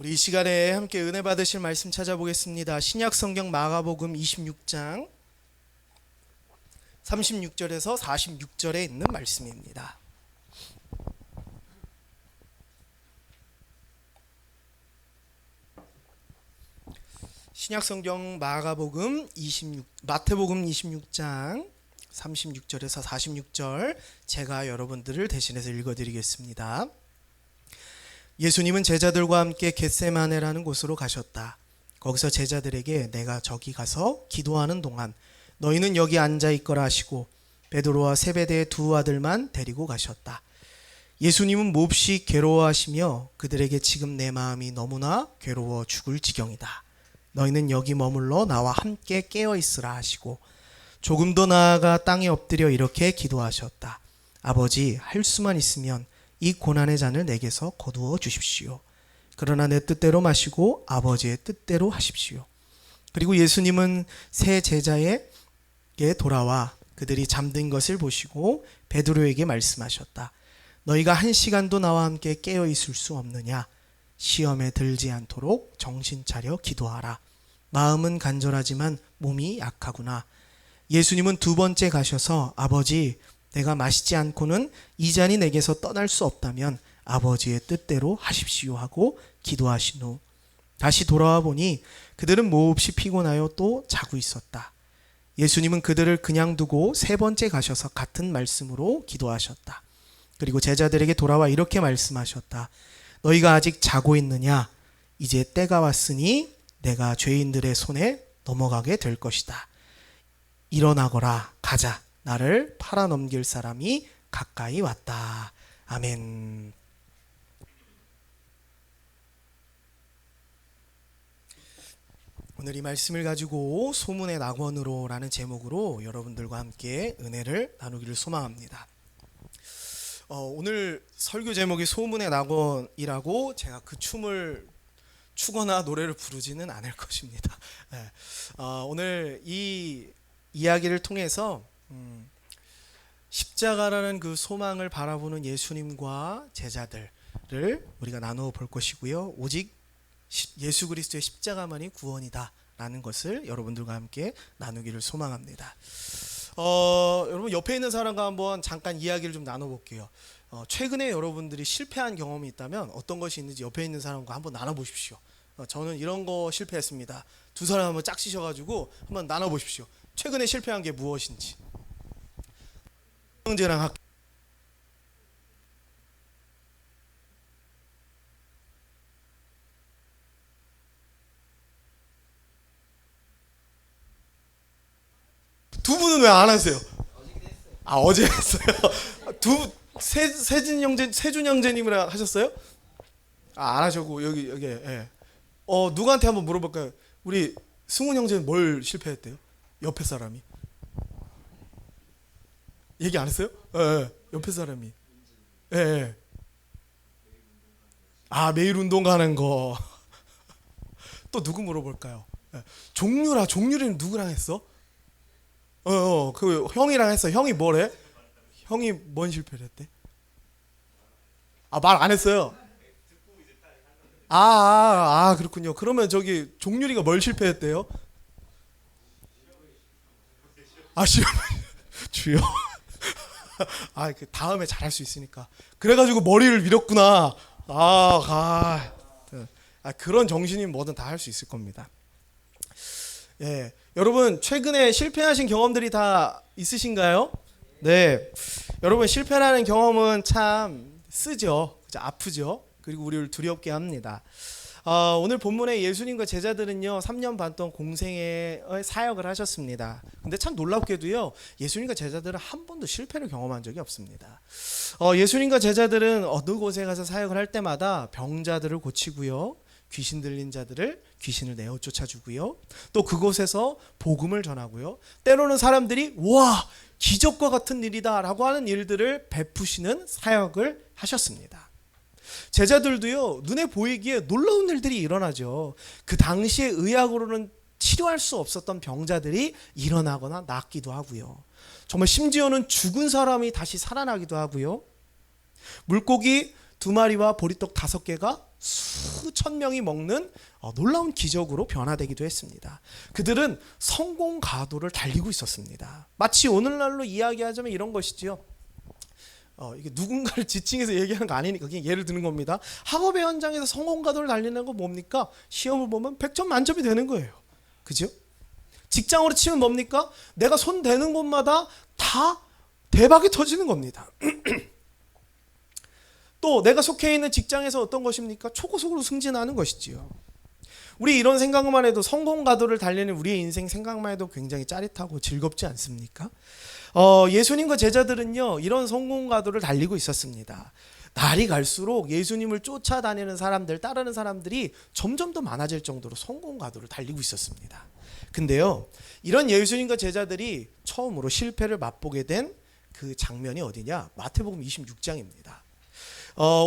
우리 이 시간에 함께 은혜 받으실 말씀 찾아보겠습니다. 신약 성경 마가복음 26장 36절에서 46절에 있는 말씀입니다. 신약 성경 마태복음 26장 36절에서 46절 제가 여러분들을 대신해서 읽어드리겠습니다. 예수님은 제자들과 함께 겟세마네라는 곳으로 가셨다. 거기서 제자들에게 내가 저기 가서 기도하는 동안 너희는 여기 앉아 있거라 하시고 베드로와 세베대의 두 아들만 데리고 가셨다. 예수님은 몹시 괴로워하시며 그들에게 지금 내 마음이 너무나 괴로워 죽을 지경이다. 너희는 여기 머물러 나와 함께 깨어 있으라 하시고 조금 더 나아가 땅에 엎드려 이렇게 기도하셨다. 아버지, 할 수만 있으면 이 고난의 잔을 내게서 거두어 주십시오. 그러나 내 뜻대로 마시고 아버지의 뜻대로 하십시오. 그리고 예수님은 세 제자에게 돌아와 그들이 잠든 것을 보시고 베드로에게 말씀하셨다. 너희가 한 시간도 나와 함께 깨어 있을 수 없느냐? 시험에 들지 않도록 정신 차려 기도하라. 마음은 간절하지만 몸이 약하구나. 예수님은 두 번째 가셔서 아버지, 내가 마시지 않고는 이 잔이 내게서 떠날 수 없다면 아버지의 뜻대로 하십시오 하고 기도하신 후 다시 돌아와 보니 그들은 몹시 피곤하여 또 자고 있었다. 예수님은 그들을 그냥 두고 세 번째 가셔서 같은 말씀으로 기도하셨다. 그리고 제자들에게 돌아와 이렇게 말씀하셨다. 너희가 아직 자고 있느냐? 이제 때가 왔으니 내가 죄인들의 손에 넘어가게 될 것이다. 일어나거라, 가자. 나를 팔아넘길 사람이 가까이 왔다. 아멘. 오늘 이 말씀을 가지고 소문의 낙원으로 라는 제목으로 여러분들과 함께 은혜를 나누기를 소망합니다. 오늘 설교 제목이 소문의 낙원이라고 제가 그 춤을 추거나 노래를 부르지는 않을 것입니다. 오늘 이 이야기를 통해서 십자가라는 그 소망을 바라보는 예수님과 제자들을 우리가 나누어 볼 것이고요. 오직 예수 그리스도의 십자가만이 구원이다 라는 것을 여러분들과 함께 나누기를 소망합니다. 여러분 옆에 있는 사람과 한번 잠깐 이야기를 좀 나눠볼게요. 최근에 여러분들이 실패한 경험이 있다면 어떤 것이 있는지 옆에 있는 사람과 한번 나눠보십시오. 저는 이런 거 실패했습니다. 두 사람 한번 짝지셔가지고 한번 나눠보십시오. 최근에 실패한 게 무엇인지. 형제랑 학 두 분은 왜 안 하세요? 어제 했어요. 세준 형제님이랑 하셨어요? 안 하셨고 여기 예. 누구한테 한번 물어볼까요? 우리 승훈 형제는 뭘 실패했대요? 옆에 사람이 얘기 안 했어요? 예. 옆에 사람이 예. 매일 운동 가는 거. 또 누구 물어볼까요? 예. 종률이는 누구랑 했어? 그 형이랑 했어. 형이 뭐래? 형이 뭔 실패를 했대? 말 안 했어요. 그렇군요. 그러면 저기 종률이가 뭘 실패했대요? 시험 주요. 그 다음에 잘할 수 있으니까. 그래가지고 머리를 밀었구나. 그런 정신이면 뭐든 다 할 수 있을 겁니다. 예, 여러분 최근에 실패하신 경험들이 다 있으신가요? 네, 여러분 실패라는 경험은 참 쓰죠, 아프죠. 그리고 우리를 두렵게 합니다. 오늘 본문에 예수님과 제자들은요 3년 반 동안 공생의 사역을 하셨습니다. 근데 참 놀랍게도요 예수님과 제자들은 한 번도 실패를 경험한 적이 없습니다. 예수님과 제자들은 어느 곳에 가서 사역을 할 때마다 병자들을 고치고요, 귀신 들린 자들을 귀신을 내어 쫓아주고요, 또 그곳에서 복음을 전하고요, 때로는 사람들이 와 기적과 같은 일이다 라고 하는 일들을 베푸시는 사역을 하셨습니다. 제자들도요 눈에 보이기에 놀라운 일들이 일어나죠. 그 당시에 의학으로는 치료할 수 없었던 병자들이 일어나거나 낫기도 하고요, 정말 심지어는 죽은 사람이 다시 살아나기도 하고요, 물고기 2마리와 보리떡 5개가 수천 명이 먹는 놀라운 기적으로 변화되기도 했습니다. 그들은 성공 가도를 달리고 있었습니다. 마치 오늘날로 이야기하자면 이런 것이지요. 이게 누군가를 지칭해서 얘기하는 거 아니니까 그냥 예를 드는 겁니다. 학업의 현장에서 성공 가도를 달리는 건 뭡니까? 시험을 보면 100점 만점이 되는 거예요. 그죠? 직장으로 치면 뭡니까? 내가 손 대는 곳마다 다 대박이 터지는 겁니다. 또 내가 속해 있는 직장에서 어떤 것입니까? 초고속으로 승진하는 것이지요. 우리 이런 생각만 해도 성공 가도를 달리는 우리의 인생 생각만 해도 굉장히 짜릿하고 즐겁지 않습니까? 예수님과 제자들은요 이런 성공 가도를 달리고 있었습니다. 날이 갈수록 예수님을 쫓아다니는 사람들, 따르는 사람들이 점점 더 많아질 정도로 성공 가도를 달리고 있었습니다. 근데요 이런 예수님과 제자들이 처음으로 실패를 맛보게 된 그 장면이 어디냐? 마태복음 26장입니다.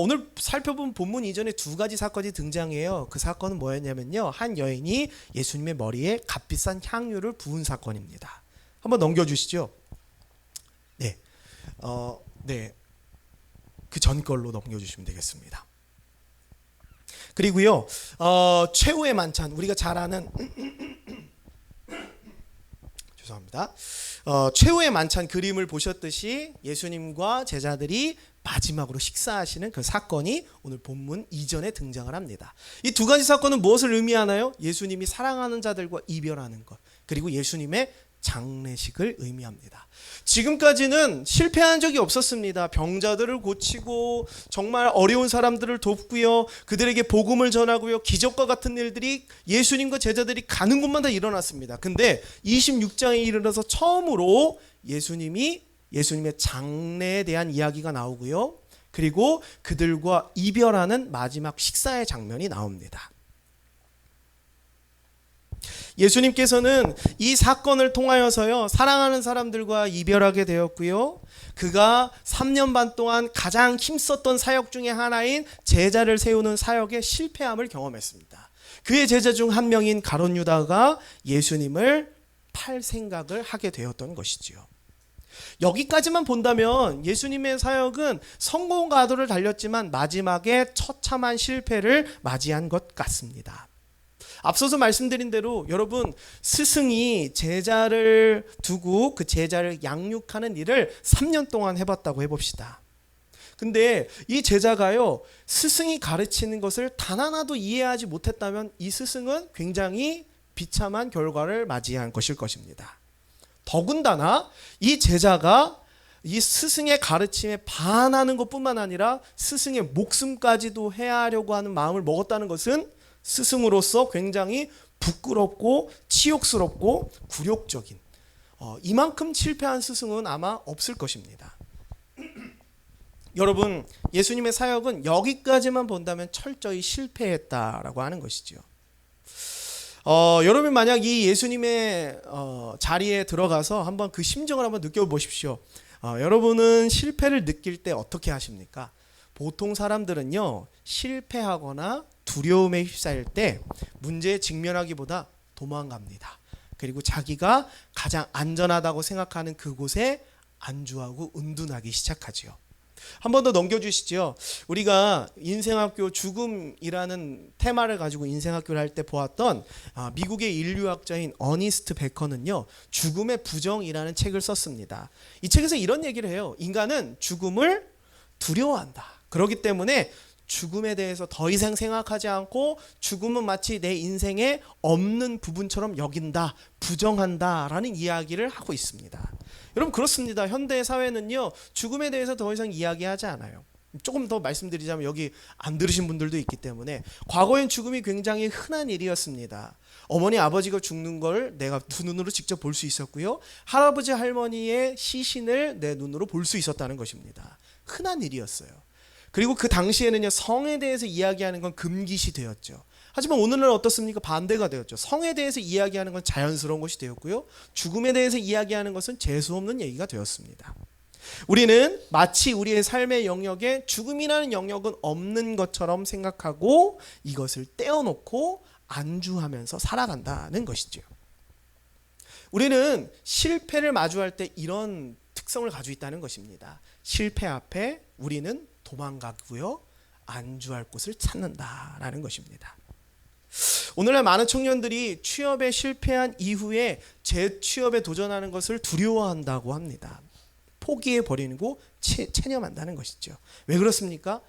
오늘 살펴본 본문 이전에 2가지 사건이 등장해요. 그 사건은 뭐였냐면요, 한 여인이 예수님의 머리에 값비싼 향유를 부은 사건입니다. 한번 넘겨주시죠. 네, 그 전 걸로 넘겨주시면 되겠습니다. 그리고요, 최후의 만찬, 우리가 잘 아는 죄송합니다. 최후의 만찬 그림을 보셨듯이 예수님과 제자들이 마지막으로 식사하시는 그 사건이 오늘 본문 이전에 등장을 합니다. 이 2가지 사건은 무엇을 의미하나요? 예수님이 사랑하는 자들과 이별하는 것, 그리고 예수님의 장례식을 의미합니다. 지금까지는 실패한 적이 없었습니다. 병자들을 고치고 정말 어려운 사람들을 돕고요, 그들에게 복음을 전하고요, 기적과 같은 일들이 예수님과 제자들이 가는 곳마다 일어났습니다. 근데 26장에 이르러서 처음으로 예수님의 장례에 대한 이야기가 나오고요, 그리고 그들과 이별하는 마지막 식사의 장면이 나옵니다. 예수님께서는 이 사건을 통하여서요 사랑하는 사람들과 이별하게 되었고요, 그가 3년 반 동안 가장 힘썼던 사역 중에 하나인 제자를 세우는 사역에 실패함을 경험했습니다. 그의 제자 중 한 명인 가룟 유다가 예수님을 팔 생각을 하게 되었던 것이지요. 여기까지만 본다면 예수님의 사역은 성공 가도를 달렸지만 마지막에 처참한 실패를 맞이한 것 같습니다. 앞서서 말씀드린 대로 여러분, 스승이 제자를 두고 그 제자를 양육하는 일을 3년 동안 해봤다고 해봅시다. 근데 이 제자가요 스승이 가르치는 것을 단 하나도 이해하지 못했다면 이 스승은 굉장히 비참한 결과를 맞이한 것일 것입니다. 더군다나 이 제자가 이 스승의 가르침에 반하는 것뿐만 아니라 스승의 목숨까지도 해하려고 하는 마음을 먹었다는 것은 스승으로서 굉장히 부끄럽고 치욕스럽고 굴욕적인, 이만큼 실패한 스승은 아마 없을 것입니다. 여러분, 예수님의 사역은 여기까지만 본다면 철저히 실패했다라고 하는 것이죠. 여러분 만약 이 예수님의 자리에 들어가서 한번 그 심정을 한번 느껴보십시오. 여러분은 실패를 느낄 때 어떻게 하십니까? 보통 사람들은요 실패하거나 두려움에 휩싸일 때 문제에 직면하기보다 도망갑니다. 그리고 자기가 가장 안전하다고 생각하는 그곳에 안주하고 은둔하기 시작하지요. 한 번 더 넘겨주시죠. 우리가 인생학교 죽음이라는 테마를 가지고 인생학교를 할 때 보았던 미국의 인류학자인 어니스트 베커는요 죽음의 부정이라는 책을 썼습니다. 이 책에서 이런 얘기를 해요. 인간은 죽음을 두려워한다. 그렇기 때문에 죽음에 대해서 더 이상 생각하지 않고 죽음은 마치 내 인생에 없는 부분처럼 여긴다, 부정한다 라는 이야기를 하고 있습니다. 여러분 그렇습니다. 현대 사회는요 죽음에 대해서 더 이상 이야기하지 않아요. 조금 더 말씀드리자면 여기 안 들으신 분들도 있기 때문에 과거엔 죽음이 굉장히 흔한 일이었습니다. 어머니 아버지가 죽는 걸 내가 두 눈으로 직접 볼 수 있었고요, 할아버지 할머니의 시신을 내 눈으로 볼 수 있었다는 것입니다. 흔한 일이었어요. 그리고 그 당시에는요 성에 대해서 이야기하는 건 금기시 되었죠. 하지만 오늘날 어떻습니까? 반대가 되었죠. 성에 대해서 이야기하는 건 자연스러운 것이 되었고요, 죽음에 대해서 이야기하는 것은 재수없는 얘기가 되었습니다. 우리는 마치 우리의 삶의 영역에 죽음이라는 영역은 없는 것처럼 생각하고 이것을 떼어놓고 안주하면서 살아간다는 것이죠. 우리는 실패를 마주할 때 이런 특성을 가지고 있다는 것입니다. 실패 앞에 우리는 도망가고요, 안주할 곳을 찾는다라는 것입니다. 오늘날 많은 청년들이 취업에 실패한 이후에 재취업에 도전하는 것을 두려워한다고 합니다. 포기해버리고 체념한다는 것이죠. 왜 그렇습니까?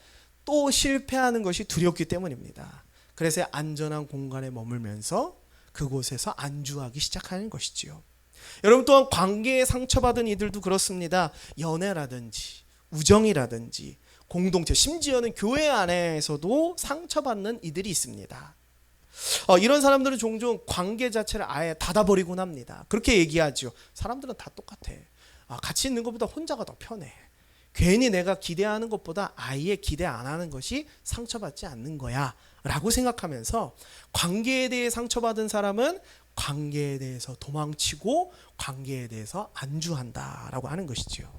또 실패하는 것이 두렵기 때문입니다. 그래서 안전한 공간에 머물면서 그곳에서 안주하기 시작하는 것이지요. 여러분 또한 관계에 상처받은 이들도 그렇습니다. 연애라든지 우정이라든지 공동체, 심지어는 교회 안에서도 상처받는 이들이 있습니다. 이런 사람들은 종종 관계 자체를 아예 닫아버리곤 합니다. 그렇게 얘기하죠. 사람들은 다 똑같아. 같이 있는 것보다 혼자가 더 편해. 괜히 내가 기대하는 것보다 아예 기대 안 하는 것이 상처받지 않는 거야 라고 생각하면서 관계에 대해 상처받은 사람은 관계에 대해서 도망치고 관계에 대해서 안주한다라고 하는 것이죠.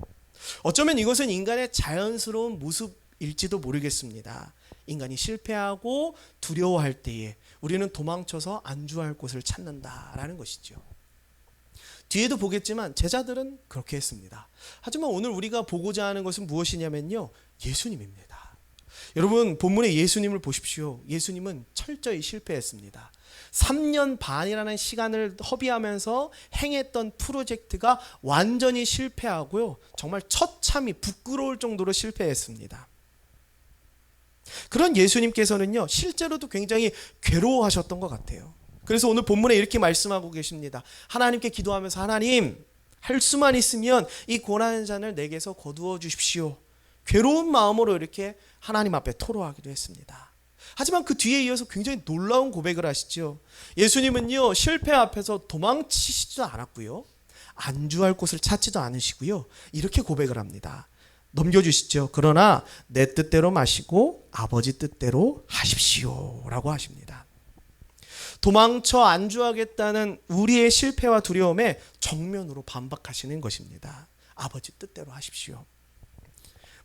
어쩌면 이것은 인간의 자연스러운 모습일지도 모르겠습니다. 인간이 실패하고 두려워할 때에 우리는 도망쳐서 안주할 곳을 찾는다라는 것이죠. 뒤에도 보겠지만 제자들은 그렇게 했습니다. 하지만 오늘 우리가 보고자 하는 것은 무엇이냐면요, 예수님입니다. 여러분 본문의 예수님을 보십시오. 예수님은 철저히 실패했습니다. 3년 반이라는 시간을 허비하면서 행했던 프로젝트가 완전히 실패하고요, 정말 처참히 부끄러울 정도로 실패했습니다. 그런 예수님께서는요, 실제로도 굉장히 괴로워하셨던 것 같아요. 그래서 오늘 본문에 이렇게 말씀하고 계십니다. 하나님께 기도하면서 하나님, 할 수만 있으면 이 고난의 잔을 내게서 거두어 주십시오. 괴로운 마음으로 이렇게 하나님 앞에 토로하기도 했습니다. 하지만 그 뒤에 이어서 굉장히 놀라운 고백을 하시죠. 예수님은요, 실패 앞에서 도망치시지도 않았고요, 안주할 곳을 찾지도 않으시고요, 이렇게 고백을 합니다. 넘겨주시죠. 그러나 내 뜻대로 마시고 아버지 뜻대로 하십시오 라고 하십니다. 도망쳐 안주하겠다는 우리의 실패와 두려움에 정면으로 반박하시는 것입니다. 아버지 뜻대로 하십시오.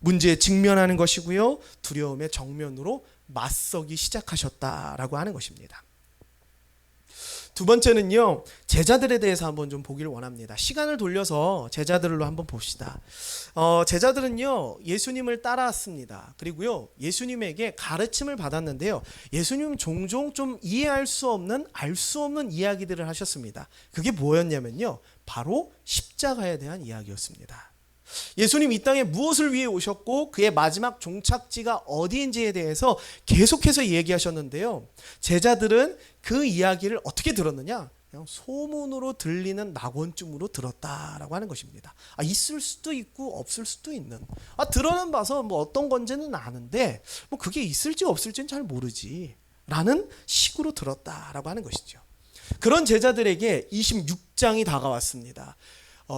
문제에 직면하는 것이고요, 두려움에 정면으로 맞서기 시작하셨다라고 하는 것입니다. 두 번째는요, 제자들에 대해서 한번 좀 보기를 원합니다. 시간을 돌려서 제자들로 한번 봅시다. 제자들은요, 예수님을 따라왔습니다. 그리고요, 예수님에게 가르침을 받았는데요, 예수님은 종종 좀 이해할 수 없는, 알 수 없는 이야기들을 하셨습니다. 그게 뭐였냐면요, 바로 십자가에 대한 이야기였습니다. 예수님 이 땅에 무엇을 위해 오셨고 그의 마지막 종착지가 어디인지에 대해서 계속해서 얘기하셨는데요, 제자들은 그 이야기를 어떻게 들었느냐? 그냥 소문으로 들리는 낙원쯤으로 들었다라고 하는 것입니다. 있을 수도 있고 없을 수도 있는, 들어는 봐서 뭐 어떤 건지는 아는데 뭐 그게 있을지 없을지는 잘 모르지 라는 식으로 들었다라고 하는 것이죠. 그런 제자들에게 26장이 다가왔습니다.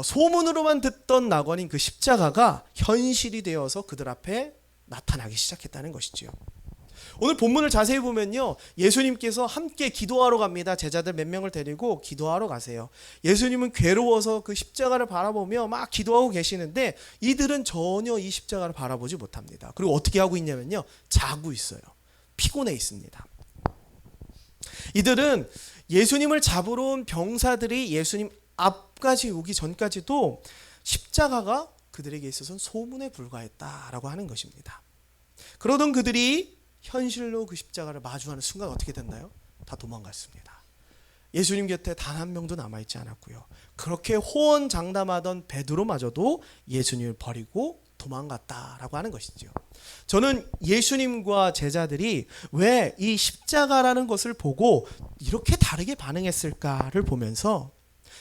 소문으로만 듣던 낙원인 그 십자가가 현실이 되어서 그들 앞에 나타나기 시작했다는 것이죠. 오늘 본문을 자세히 보면요, 예수님께서 함께 기도하러 갑니다. 제자들 몇 명을 데리고 기도하러 가세요. 예수님은 괴로워서 그 십자가를 바라보며 막 기도하고 계시는데 이들은 전혀 이 십자가를 바라보지 못합니다. 그리고 어떻게 하고 있냐면요, 자고 있어요. 피곤해 있습니다. 이들은 예수님을 잡으러 온 병사들이 예수님 앞까지 오기 전까지도 십자가가 그들에게 있어서는 소문에 불과했다라고 하는 것입니다. 그러던 그들이 현실로 그 십자가를 마주하는 순간 어떻게 됐나요? 다 도망갔습니다. 예수님 곁에 단 한 명도 남아있지 않았고요, 그렇게 호언장담하던 베드로마저도 예수님을 버리고 도망갔다라고 하는 것이죠. 저는 예수님과 제자들이 왜 이 십자가라는 것을 보고 이렇게 다르게 반응했을까를 보면서,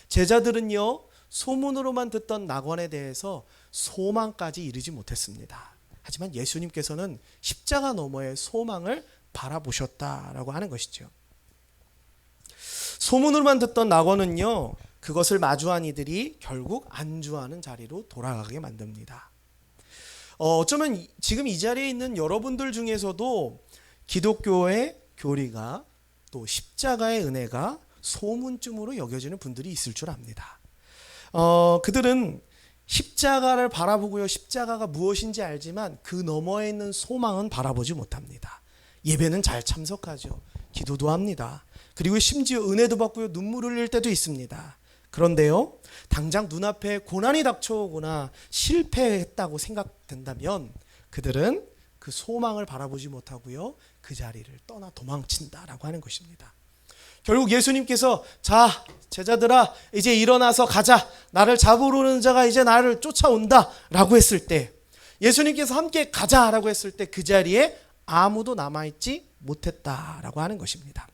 제자들은요, 소문으로만 듣던 낙원에 대해서 소망까지 이르지 못했습니다. 하지만 예수님께서는 십자가 너머의 소망을 바라보셨다라고 하는 것이죠. 소문으로만 듣던 낙원은요, 그것을 마주한 이들이 결국 안주하는 자리로 돌아가게 만듭니다. 어쩌면 지금 이 자리에 있는 여러분들 중에서도 기독교의 교리가, 또 십자가의 은혜가 소문쯤으로 여겨지는 분들이 있을 줄 압니다. 그들은 십자가를 바라보고요, 십자가가 무엇인지 알지만 그 너머에 있는 소망은 바라보지 못합니다. 예배는 잘 참석하죠. 기도도 합니다. 그리고 심지어 은혜도 받고요, 눈물을 흘릴 때도 있습니다. 그런데요, 당장 눈앞에 고난이 닥쳐오거나 실패했다고 생각된다면 그들은 그 소망을 바라보지 못하고요, 그 자리를 떠나 도망친다라고 하는 것입니다. 결국 예수님께서 자 제자들아 이제 일어나서 가자, 나를 잡으러 오는 자가 이제 나를 쫓아온다 라고 했을 때, 예수님께서 함께 가자라고 했을 때 그 자리에 아무도 남아있지 못했다라고 하는 것입니다.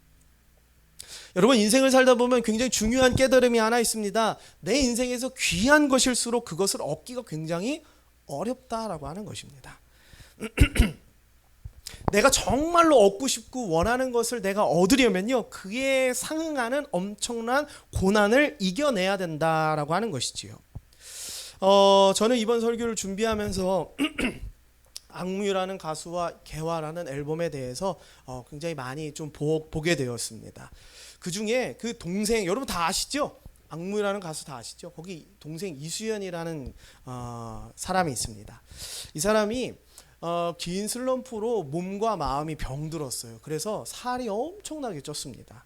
여러분, 인생을 살다 보면 굉장히 중요한 깨달음이 하나 있습니다. 내 인생에서 귀한 것일수록 그것을 얻기가 굉장히 어렵다라고 하는 것입니다. 내가 정말로 얻고 싶고 원하는 것을 내가 얻으려면요, 그에 상응하는 엄청난 고난을 이겨내야 된다라고 하는 것이지요. 저는 이번 설교를 준비하면서 악뮤라는 가수와 개화라는 앨범에 대해서 굉장히 많이 좀 보게 되었습니다. 그 중에 그 동생, 여러분 다 아시죠? 악뮤라는 가수 다 아시죠? 거기 동생 이수연이라는 사람이 있습니다. 이 사람이 긴 슬럼프로 몸과 마음이 병들었어요. 그래서 살이 엄청나게 쪘습니다.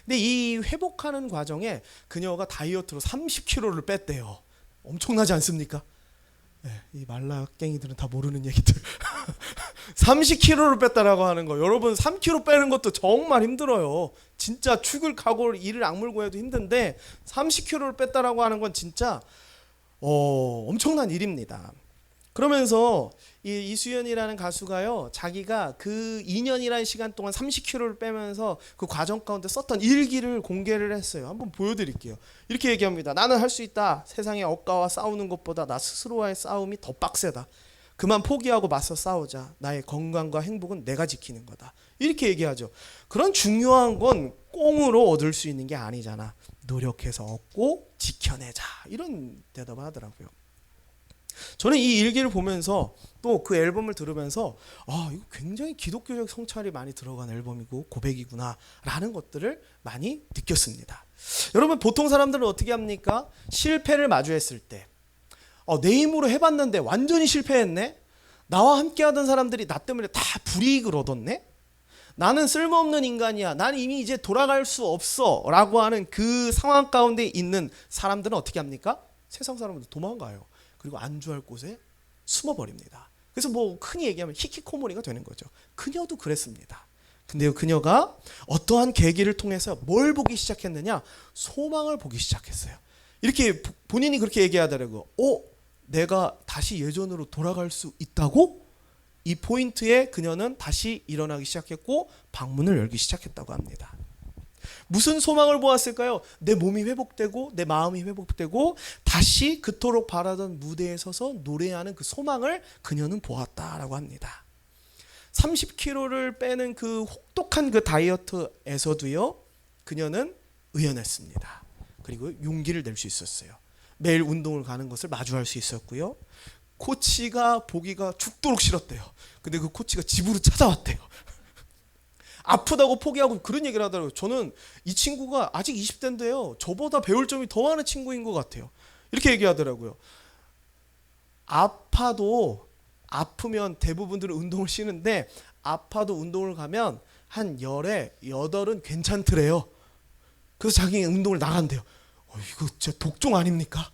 근데 이 회복하는 과정에 그녀가 다이어트로 30kg를 뺐대요. 엄청나지 않습니까? 네, 이 말라깽이들은 다 모르는 얘기들. 30kg를 뺐다라고 하는 거. 여러분 3kg 빼는 것도 정말 힘들어요. 진짜 죽을 각오를 이를 악물고 해도 힘든데 30kg를 뺐다라고 하는 건 진짜 엄청난 일입니다. 그러면서 이 이수연이라는 가수가요, 자기가 그 2년이라는 시간 동안 30kg를 빼면서 그 과정 가운데 썼던 일기를 공개를 했어요. 한번 보여드릴게요. 이렇게 얘기합니다. 나는 할 수 있다. 세상의 억가와 싸우는 것보다 나 스스로와의 싸움이 더 빡세다. 그만 포기하고 맞서 싸우자. 나의 건강과 행복은 내가 지키는 거다. 이렇게 얘기하죠. 그런 중요한 건 꽁으로 얻을 수 있는 게 아니잖아. 노력해서 얻고 지켜내자. 이런 대답을 하더라고요. 저는 이 일기를 보면서 또 그 앨범을 들으면서 이거 굉장히 기독교적 성찰이 많이 들어간 앨범이고 고백이구나 라는 것들을 많이 느꼈습니다. 여러분, 보통 사람들은 어떻게 합니까? 실패를 마주했을 때 내 힘으로 해봤는데 완전히 실패했네? 나와 함께 하던 사람들이 나 때문에 다 불이익을 얻었네? 나는 쓸모없는 인간이야. 나는 이미 이제 돌아갈 수 없어 라고 하는 그 상황 가운데 있는 사람들은 어떻게 합니까? 세상 사람들 도망가요. 그리고 안주할 곳에 숨어버립니다. 그래서 뭐 흔히 얘기하면 히키코모리가 되는 거죠. 그녀도 그랬습니다. 근데 그녀가 어떠한 계기를 통해서 뭘 보기 시작했느냐? 소망을 보기 시작했어요. 이렇게 본인이 그렇게 얘기하더라고요. 내가 다시 예전으로 돌아갈 수 있다고? 이 포인트에 그녀는 다시 일어나기 시작했고 방문을 열기 시작했다고 합니다. 무슨 소망을 보았을까요? 내 몸이 회복되고 내 마음이 회복되고 다시 그토록 바라던 무대에 서서 노래하는 그 소망을 그녀는 보았다라고 합니다. 30kg를 빼는 그 혹독한 그 다이어트에서도요, 그녀는 의연했습니다. 그리고 용기를 낼 수 있었어요. 매일 운동을 가는 것을 마주할 수 있었고요. 코치가 보기가 죽도록 싫었대요. 근데 그 코치가 집으로 찾아왔대요. 아프다고 포기하고 그런 얘기를 하더라고요. 저는 이 친구가 아직 20대인데요. 저보다 배울 점이 더 많은 친구인 것 같아요. 이렇게 얘기하더라고요. 아프면 대부분들은 운동을 쉬는데 아파도 운동을 가면 한 열에 8은 괜찮더래요. 그래서 자기 운동을 나간대요. 이거 진짜 독종 아닙니까?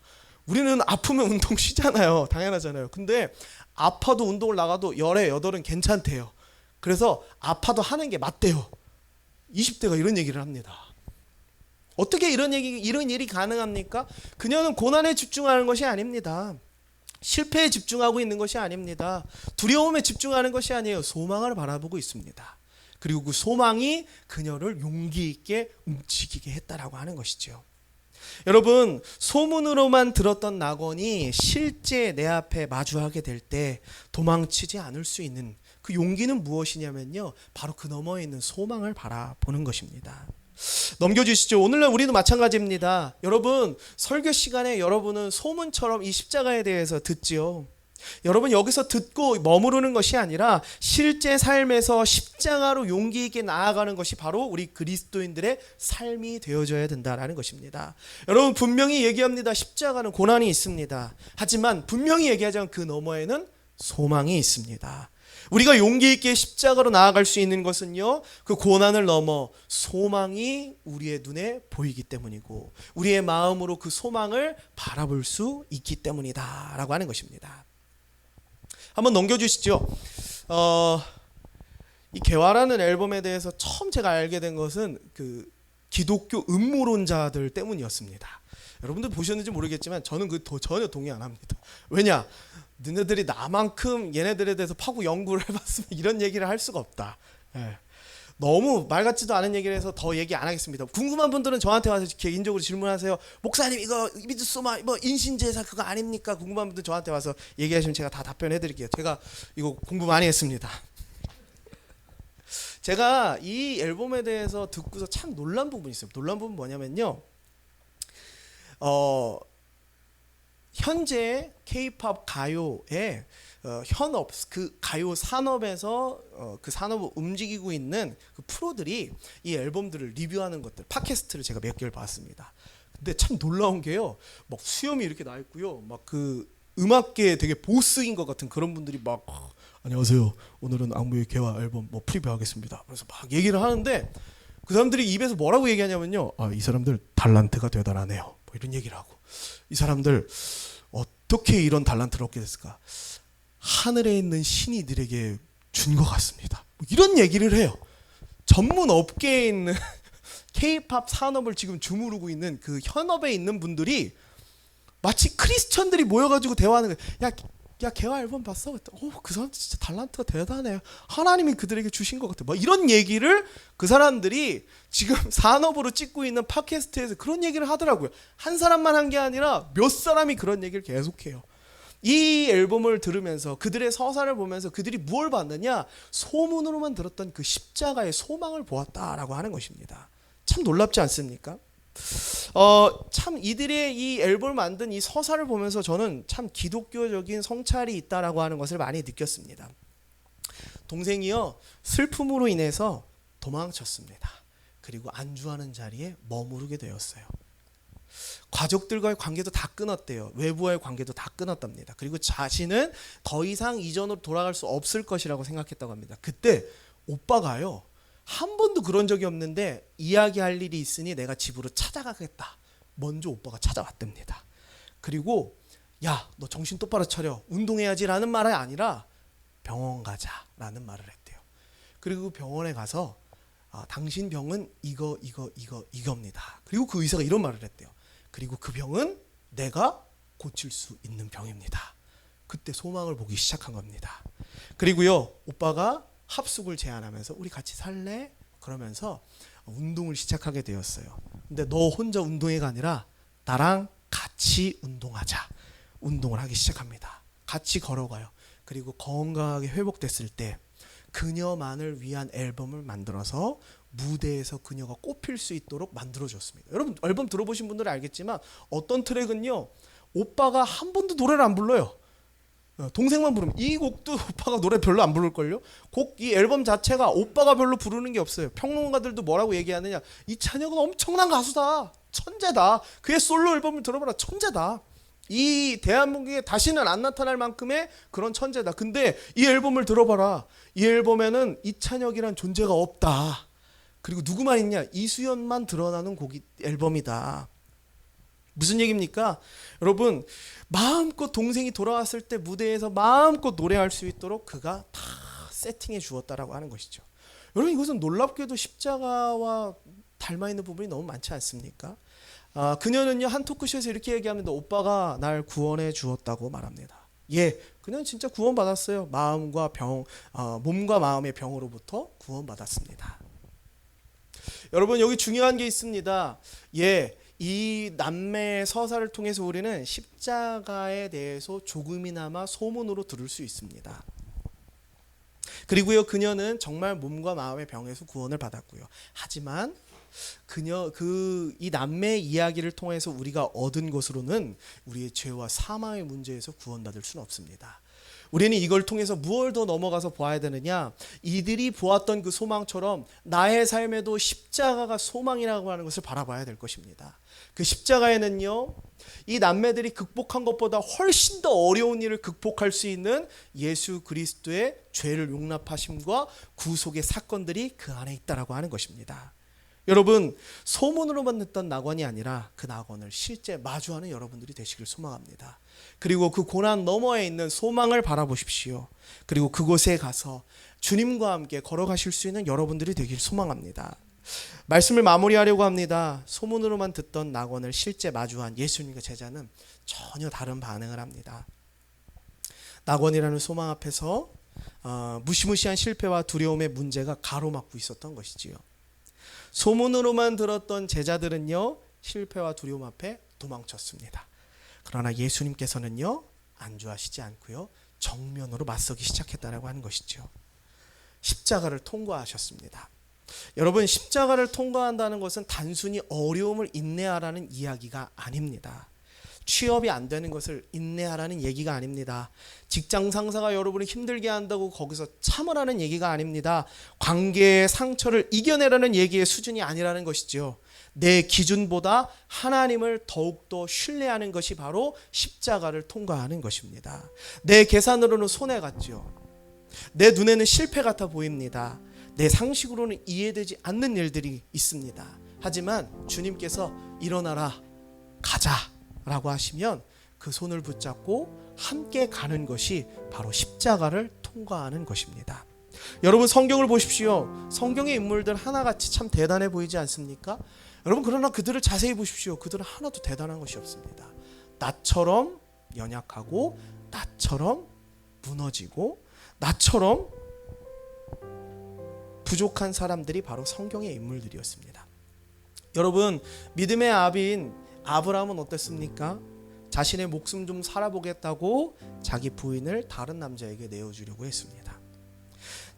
우리는 아프면 운동 쉬잖아요. 당연하잖아요. 근데 아파도 운동을 나가도 열에 8은 괜찮대요. 그래서 아파도 하는 게 맞대요. 20대가 이런 얘기를 합니다. 어떻게 이런 일이 가능합니까? 그녀는 고난에 집중하는 것이 아닙니다. 실패에 집중하고 있는 것이 아닙니다. 두려움에 집중하는 것이 아니에요. 소망을 바라보고 있습니다. 그리고 그 소망이 그녀를 용기 있게 움직이게 했다라고 하는 것이죠. 여러분, 소문으로만 들었던 낙원이 실제 내 앞에 마주하게 될 때 도망치지 않을 수 있는 그 용기는 무엇이냐면요, 바로 그 너머에 있는 소망을 바라보는 것입니다. 넘겨주시죠. 오늘날 우리도 마찬가지입니다. 여러분, 설교 시간에 여러분은 소문처럼 이 십자가에 대해서 듣지요. 여러분, 여기서 듣고 머무르는 것이 아니라 실제 삶에서 십자가로 용기 있게 나아가는 것이 바로 우리 그리스도인들의 삶이 되어져야 된다는 것입니다. 여러분, 분명히 얘기합니다. 십자가는 고난이 있습니다. 하지만 분명히 얘기하자면 그 너머에는 소망이 있습니다. 우리가 용기 있게 십자가로 나아갈 수 있는 것은요, 그 고난을 넘어 소망이 우리의 눈에 보이기 때문이고 우리의 마음으로 그 소망을 바라볼 수 있기 때문이다 라고 하는 것입니다. 한번 넘겨주시죠. 이 개화라는 앨범에 대해서 처음 제가 알게 된 것은 그 기독교 음모론자들 때문이었습니다. 여러분들 보셨는지 모르겠지만 저는 전혀 동의 안 합니다. 왜냐? 너네들이 나만큼 얘네들에 대해서 파고 연구를 해봤으면 이런 얘기를 할 수가 없다. 예. 너무 말 같지도 않은 얘기를 해서 더 얘기 안 하겠습니다. 궁금한 분들은 저한테 와서 개인적으로 질문하세요. 목사님 이거 미드소마 뭐 인신제사 그거 아닙니까? 궁금한 분들 저한테 와서 얘기하시면 제가 다 답변해 드릴게요. 제가 이거 공부 많이 했습니다. 제가 이 앨범에 대해서 듣고서 참 놀란 부분이 있어요. 놀란 부분 뭐냐면요. 현재 K-팝 가요의 현업, 그 가요 산업에서 그 산업을 움직이고 있는 그 프로들이 이 앨범들을 리뷰하는 것들, 팟캐스트를 제가 몇 개를 봤습니다. 근데 참 놀라운 게요. 막 수염이 이렇게 나 있고요. 막 그 음악계에 되게 보스인 것 같은 그런 분들이 막 안녕하세요. 오늘은 악무의 개화 앨범 뭐 프리뷰하겠습니다. 그래서 막 얘기를 하는데 그 사람들이 입에서 뭐라고 얘기하냐면요. 이 사람들 달란트가 대단하네요. 뭐 이런 얘기를 하고 이 사람들 어떻게 이런 달란트를 얻게 됐을까? 하늘에 있는 신이 이들에게 준 것 같습니다. 뭐 이런 얘기를 해요. 전문 업계에 있는 K-팝 산업을 지금 주무르고 있는 그 현업에 있는 분들이 마치 크리스천들이 모여가지고 대화하는 거예요. 야 개화 앨범 봤어? 그 사람 진짜 달란트가 대단해요. 하나님이 그들에게 주신 것 같아. 뭐 이런 얘기를 그 사람들이 지금 산업으로 찍고 있는 팟캐스트에서 그런 얘기를 하더라고요. 한 사람만 한 게 아니라 몇 사람이 그런 얘기를 계속해요. 이 앨범을 들으면서 그들의 서사를 보면서 그들이 무엇을 봤느냐? 소문으로만 들었던 그 십자가의 소망을 보았다라고 하는 것입니다. 참 놀랍지 않습니까? 참 이들의 이 앨범을 만든 이 서사를 보면서 저는 참 기독교적인 성찰이 있다라고 하는 것을 많이 느꼈습니다. 동생이요 슬픔으로 인해서 도망쳤습니다. 그리고 안주하는 자리에 머무르게 되었어요. 가족들과의 관계도 다 끊었대요. 외부와의 관계도 다 끊었답니다. 그리고 자신은 더 이상 이전으로 돌아갈 수 없을 것이라고 생각했다고 합니다. 그때 오빠가요 한 번도 그런 적이 없는데 이야기할 일이 있으니 내가 집으로 찾아가겠다. 먼저 오빠가 찾아왔답니다. 그리고 야, 너 정신 똑바로 차려. 운동해야지 라는 말이 아니라 병원 가자 라는 말을 했대요. 그리고 병원에 가서 당신 병은 이겁니다. 그리고 그 의사가 이런 말을 했대요. 그리고 그 병은 내가 고칠 수 있는 병입니다. 그때 소망을 보기 시작한 겁니다. 그리고요 오빠가 합숙을 제안하면서 우리 같이 살래? 그러면서 운동을 시작하게 되었어요. 근데 너 혼자 운동회가 아니라 나랑 같이 운동하자. 운동을 하기 시작합니다. 같이 걸어가요. 그리고 건강하게 회복됐을 때 그녀만을 위한 앨범을 만들어서 무대에서 그녀가 꼽힐 수 있도록 만들어줬습니다. 여러분 앨범 들어보신 분들은 알겠지만 어떤 트랙은요 오빠가 한 번도 노래를 안 불러요. 동생만 부르면 이 곡도 오빠가 노래 별로 안 부를걸요. 이 앨범 자체가 오빠가 별로 부르는 게 없어요. 평론가들도 뭐라고 얘기하느냐, 이찬혁은 엄청난 가수다, 천재다, 그의 솔로 앨범을 들어봐라, 천재다, 이 대한민국에 다시는 안 나타날 만큼의 그런 천재다. 근데 이 앨범을 들어봐라, 이 앨범에는 이찬혁이란 존재가 없다. 그리고 누구만 있냐, 이수연만 드러나는 곡이 앨범이다. 무슨 얘기입니까? 여러분 마음껏 동생이 돌아왔을 때 무대에서 마음껏 노래할 수 있도록 그가 다 세팅해 주었다라고 하는 것이죠. 여러분 이것은 놀랍게도 십자가와 닮아있는 부분이 너무 많지 않습니까? 그녀는요 한 토크쇼에서 이렇게 얘기합니다. 오빠가 날 구원해 주었다고 말합니다. 예, 그녀는 진짜 구원받았어요. 몸과 마음의 병으로부터 구원받았습니다. 여러분 여기 중요한 게 있습니다. 예, 이 남매의 서사를 통해서 우리는 십자가에 대해서 조금이나마 소문으로 들을 수 있습니다. 그리고요 그녀는 정말 몸과 마음의 병에서 구원을 받았고요. 하지만 이 남매의 이야기를 통해서 우리가 얻은 것으로는 우리의 죄와 사망의 문제에서 구원받을 수는 없습니다. 우리는 이걸 통해서 무엇을 더 넘어가서 보아야 되느냐, 이들이 보았던 그 소망처럼 나의 삶에도 십자가가 소망이라고 하는 것을 바라봐야 될 것입니다. 그 십자가에는요 이 남매들이 극복한 것보다 훨씬 더 어려운 일을 극복할 수 있는 예수 그리스도의 죄를 용납하심과 구속의 사건들이 그 안에 있다라고 하는 것입니다. 여러분, 소문으로만 듣던 낙원이 아니라 그 낙원을 실제 마주하는 여러분들이 되시길 소망합니다. 그리고 그 고난 너머에 있는 소망을 바라보십시오. 그리고 그곳에 가서 주님과 함께 걸어가실 수 있는 여러분들이 되길 소망합니다. 말씀을 마무리하려고 합니다. 소문으로만 듣던 낙원을 실제 마주한 예수님과 제자는 전혀 다른 반응을 합니다. 낙원이라는 소망 앞에서 무시무시한 실패와 두려움의 문제가 가로막고 있었던 것이지요. 소문으로만 들었던 제자들은요, 실패와 두려움 앞에 도망쳤습니다. 그러나 예수님께서는요, 안주하시지 않고요, 정면으로 맞서기 시작했다라고 하는 것이죠. 십자가를 통과하셨습니다. 여러분, 십자가를 통과한다는 것은 단순히 어려움을 인내하라는 이야기가 아닙니다. 취업이 안 되는 것을 인내하라는 얘기가 아닙니다. 직장 상사가 여러분을 힘들게 한다고 거기서 참으라는 얘기가 아닙니다. 관계의 상처를 이겨내라는 얘기의 수준이 아니라는 것이죠. 내 기준보다 하나님을 더욱더 신뢰하는 것이 바로 십자가를 통과하는 것입니다. 내 계산으로는 손해 같죠. 내 눈에는 실패 같아 보입니다. 내 상식으로는 이해되지 않는 일들이 있습니다. 하지만 주님께서 일어나라, 가자 라고 하시면 그 손을 붙잡고 함께 가는 것이 바로 십자가를 통과하는 것입니다. 여러분, 성경을 보십시오. 성경의 인물들 하나같이 참 대단해 보이지 않습니까? 여러분, 그러나 그들을 자세히 보십시오. 그들은 하나도 대단한 것이 없습니다. 나처럼 연약하고, 나처럼 무너지고, 나처럼 부족한 사람들이 바로 성경의 인물들이었습니다. 여러분, 믿음의 아비인 아브라함은 어땠습니까? 자신의 목숨 좀 살아보겠다고 자기 부인을 다른 남자에게 내어주려고 했습니다.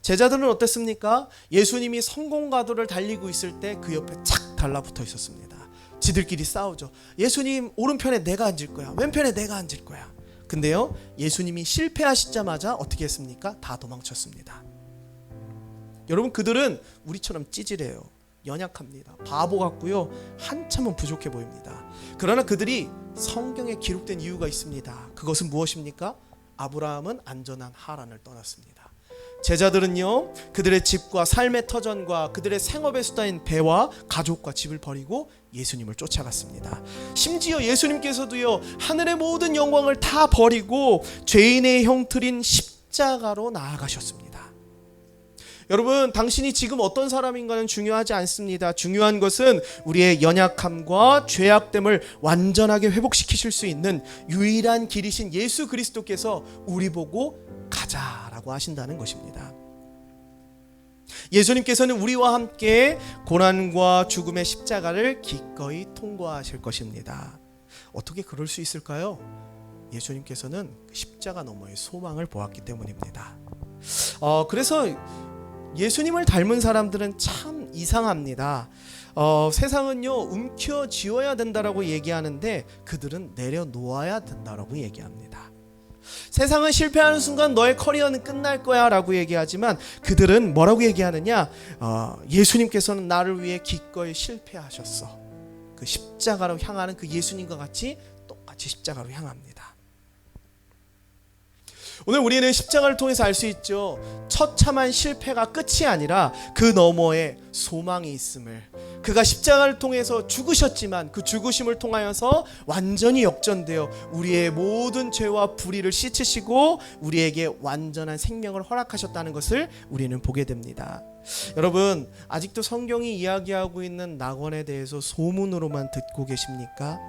제자들은 어땠습니까? 예수님이 성공가도를 달리고 있을 때 그 옆에 착 달라붙어 있었습니다. 지들끼리 싸우죠. 예수님 오른편에 내가 앉을 거야, 왼편에 내가 앉을 거야. 근데요, 예수님이 실패하시자마자 어떻게 했습니까? 다 도망쳤습니다. 여러분, 그들은 우리처럼 찌질해요. 연약합니다. 바보 같고요, 한참은 부족해 보입니다. 그러나 그들이 성경에 기록된 이유가 있습니다. 그것은 무엇입니까? 아브라함은 안전한 하란을 떠났습니다. 제자들은요, 그들의 집과 삶의 터전과 그들의 생업의 수단인 배와 가족과 집을 버리고 예수님을 쫓아갔습니다. 심지어 예수님께서도요, 하늘의 모든 영광을 다 버리고 죄인의 형틀인 십자가로 나아가셨습니다. 여러분, 당신이 지금 어떤 사람인가는 중요하지 않습니다. 중요한 것은 우리의 연약함과 죄악됨을 완전하게 회복시키실 수 있는 유일한 길이신 예수 그리스도께서 우리 보고 가자라고 하신다는 것입니다. 예수님께서는 우리와 함께 고난과 죽음의 십자가를 기꺼이 통과하실 것입니다. 어떻게 그럴 수 있을까요? 예수님께서는 십자가 너머의 소망을 보았기 때문입니다. 그래서 예수님을 닮은 사람들은 참 이상합니다. 세상은요, 움켜쥐어야 된다라고 얘기하는데 그들은 내려놓아야 된다라고 얘기합니다. 세상은 실패하는 순간 너의 커리어는 끝날 거야 라고 얘기하지만 그들은 뭐라고 얘기하느냐? 예수님께서는 나를 위해 기꺼이 실패하셨어. 그 십자가로 향하는 그 예수님과 같이 똑같이 십자가로 향합니다. 오늘 우리는 십자가를 통해서 알 수 있죠. 처참한 실패가 끝이 아니라 그 너머에 소망이 있음을, 그가 십자가를 통해서 죽으셨지만 그 죽으심을 통하여서 완전히 역전되어 우리의 모든 죄와 불의를 씻으시고 우리에게 완전한 생명을 허락하셨다는 것을 우리는 보게 됩니다. 여러분, 아직도 성경이 이야기하고 있는 낙원에 대해서 소문으로만 듣고 계십니까?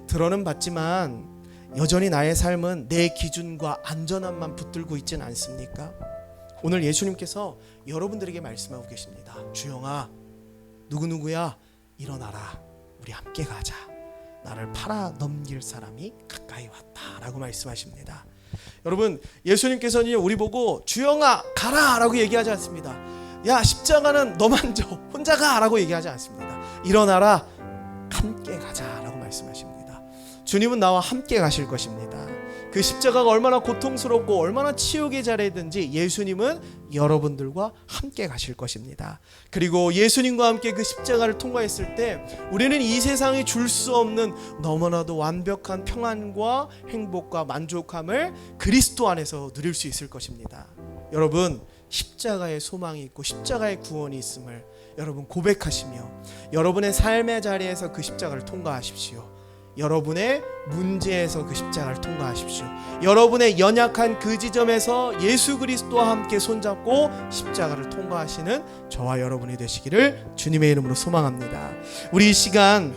들어는 봤지만 여전히 나의 삶은 내 기준과 안전함만 붙들고 있지는 않습니까? 오늘 예수님께서 여러분들에게 말씀하고 계십니다. 주영아, 누구누구야, 일어나라, 우리 함께 가자. 나를 팔아 넘길 사람이 가까이 왔다 라고 말씀하십니다. 여러분, 예수님께서는 우리 보고 주영아 가라 라고 얘기하지 않습니다. 야, 십자가는 너만 져, 혼자 가 라고 얘기하지 않습니다. 일어나라, 함께 가자 라고 말씀하십니다. 주님은 나와 함께 가실 것입니다. 그 십자가가 얼마나 고통스럽고 얼마나 치욕의 자리든지 예수님은 여러분들과 함께 가실 것입니다. 그리고 예수님과 함께 그 십자가를 통과했을 때 우리는 이 세상이 줄 수 없는 너무나도 완벽한 평안과 행복과 만족함을 그리스도 안에서 누릴 수 있을 것입니다. 여러분, 십자가의 소망이 있고 십자가의 구원이 있음을 여러분 고백하시며 여러분의 삶의 자리에서 그 십자가를 통과하십시오. 여러분의 문제에서 그 십자가를 통과하십시오. 여러분의 연약한 그 지점에서 예수 그리스도와 함께 손잡고 십자가를 통과하시는 저와 여러분이 되시기를 주님의 이름으로 소망합니다. 우리 이 시간